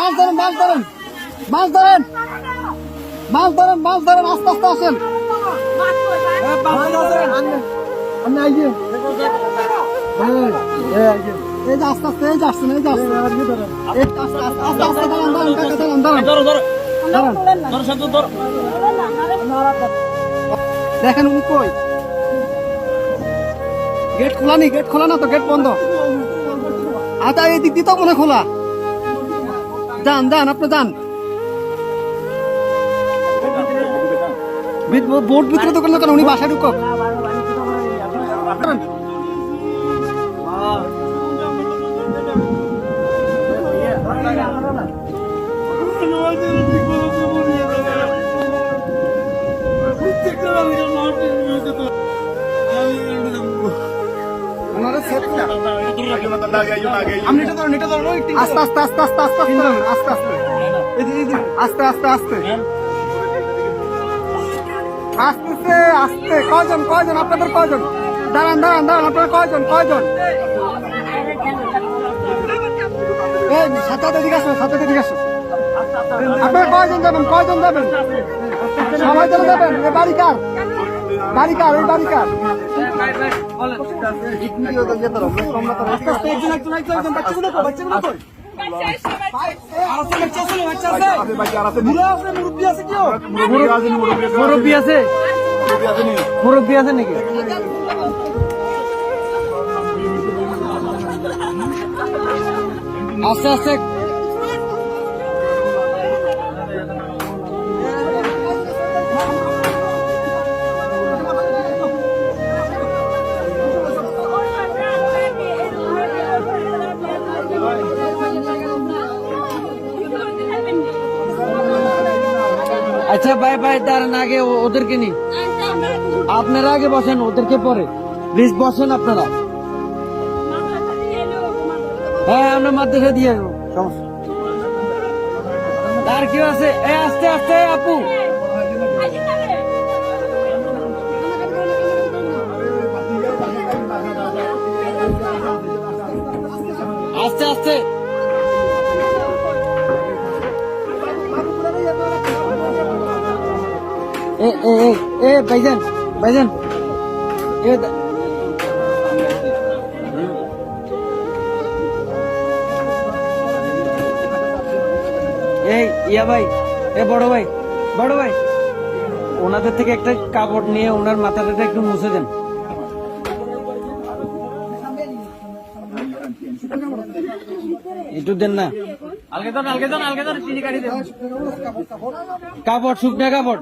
মাছ ধরেন, মাছ ধরেন, মাছ ধরেন, মাছ ধরেন, মাছ ধরেন, আস্তে আস্তে আসেন। এই যে আস্তে আস্তে, এই যে আসছেন, এই যে আসছেন, আস্তে আস্তে আস্তে দাঁড়ান, দাঁড়ান, কাকা দাঁড়ান, দাঁড়ান, দাঁড়ান। দেখেন উনি কই? গেট খোলা নি? গেট খোলা না তো, গেট বন্ধ। আচ্ছা এই দিক দিয়ে তো মনে খোলা। যান যান, আপনি যান। বোর্ড ভিতরে তো করলো কেন? উনি বাসায় ঢুকক। আস্তে আস্তে আস্তে আস্তে আস্তে আস্তে আস্তে আস্তে আস্তে আস্তে আস্তে। কয়জন কয়জন আপনাদের কয়জন? দাঁড়ান দাঁড়ান দাঁড়ান, আপনারা কয়জন কয়জন? এই সাথে দিকে আসো, সাথে দিকে আসো। আপনারা কয়জন যাবেন? কয়জন যাবেন? সবাই চলে যাবেন? এ বাড়ি কার? বাড়ি কার? এই বাড়ি কার? মুরব্বী আছে, মুরব্বী আছে নাকি? আস্তে আস্তে। আচ্ছা ভাই ভাই, দাঁড়ান, আগে ওদেরকে নি। আপনারা আগে বসেন, ওদেরকে পরে প্লিজ বসেন আপনারা। হ্যাঁ, আমরা মাদ্রাসা দিয়ে আসবো, সমস্যা। আর কেউ আছে? আস্তে আস্তে আপু, আস্তে আস্তে। ভাইজান ভাইজান, ইয়া ভাই, বড় ভাই, বড় ভাই, ওনাদের থেকে একটা কাপড় নিয়ে ওনার মাথাটা একটু মুছে দেন। একটু দেন না, কাপড়, শুকনা কাপড়।